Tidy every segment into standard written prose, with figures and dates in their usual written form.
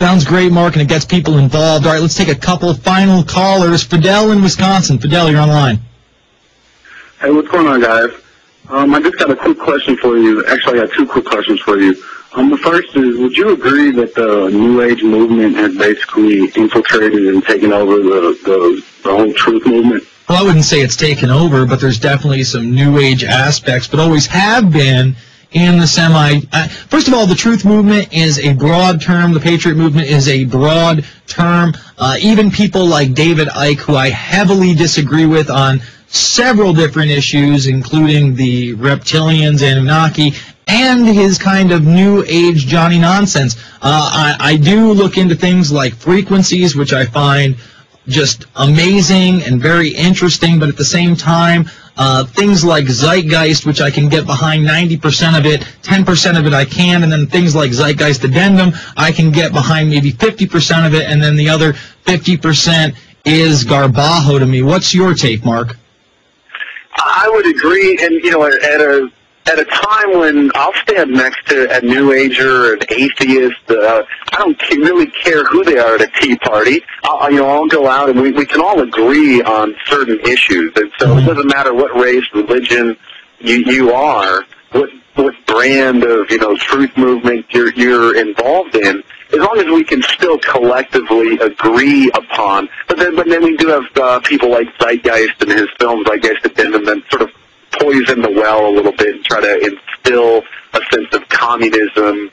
Sounds great, Mark, and it gets people involved. All right, let's take a couple final callers. Fidel in Wisconsin. Fidel, you're on the line. Hey, what's going on, guys? I just got a quick question for you. Actually, I got two quick questions for you. The first is, would you agree that the New Age movement has basically infiltrated and taken over the whole truth movement? Well, I wouldn't say it's taken over, but there's definitely some New Age aspects, but always have been in the first of all, the truth movement is a broad term. The Patriot movement is a broad term. Even people like David Icke, who I heavily disagree with on several different issues, including the reptilians, Anunnaki, and his kind of New Age Johnny nonsense. I do look into things like frequencies, which I find just amazing and very interesting, but at the same time, things like Zeitgeist, which I can get behind 90% of it, 10% of it I can, and then things like Zeitgeist Addendum, I can get behind maybe 50% of it, and then the other 50% is garbajo to me. What's your take, Mark? I would agree, and at a time when I'll stand next to a New Ager, an atheist, I don't really care who they are at a tea party. I'll go out and we can all agree on certain issues, and so it doesn't matter what race, religion you are, what brand of truth movement you're involved in. As long as we can still collectively agree upon, but then we do have people like Zeitgeist and his films, Zeitgeist Addendum, that sort of poison the well a little bit and try to instill a sense of communism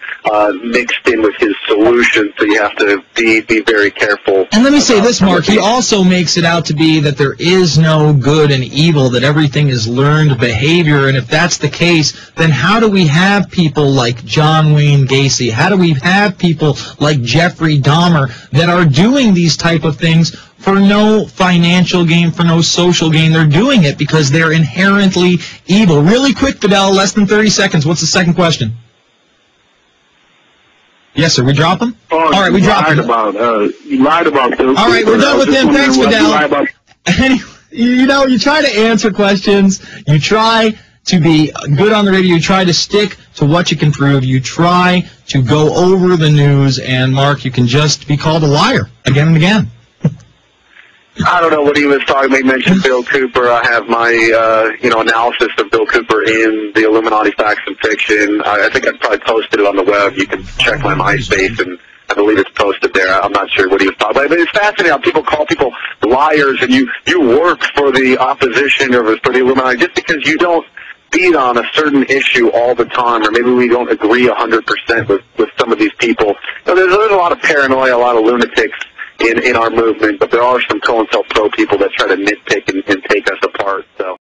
mixed in with his solution, so you have to be very careful. And let me say this, Mark, he also makes it out to be that there is no good and evil, that everything is learned behavior, and if that's the case, then how do we have people like John Wayne Gacy, how do we have people like Jeffrey Dahmer that are doing these type of things for no financial gain, for no social gain? They're doing it because they're inherently evil. Really quick, Fidel, less than 30 seconds. What's the second question? Yes, sir. We drop him? All right, we drop him. You lied about Bill. All right, we're done with him. Thanks, Fidel. You try to answer questions. You try to be good on the radio. You try to stick to what you can prove. You try to go over the news. And, Mark, you can just be called a liar again and again. I don't know what he was talking about. He mentioned Bill Cooper. I have my, analysis of Bill Cooper in the Illuminati Facts and Fiction. I think I probably posted it on the web. You can check my MySpace, and I believe it's posted there. I'm not sure what he was talking about. But it's fascinating how people call people liars, and you work for the opposition or for the Illuminati just because you don't beat on a certain issue all the time, or maybe we don't agree 100% with some of these people. There's a lot of paranoia, a lot of lunatics in our movement, but there are some COINTELPRO people that try to nitpick and take us apart. So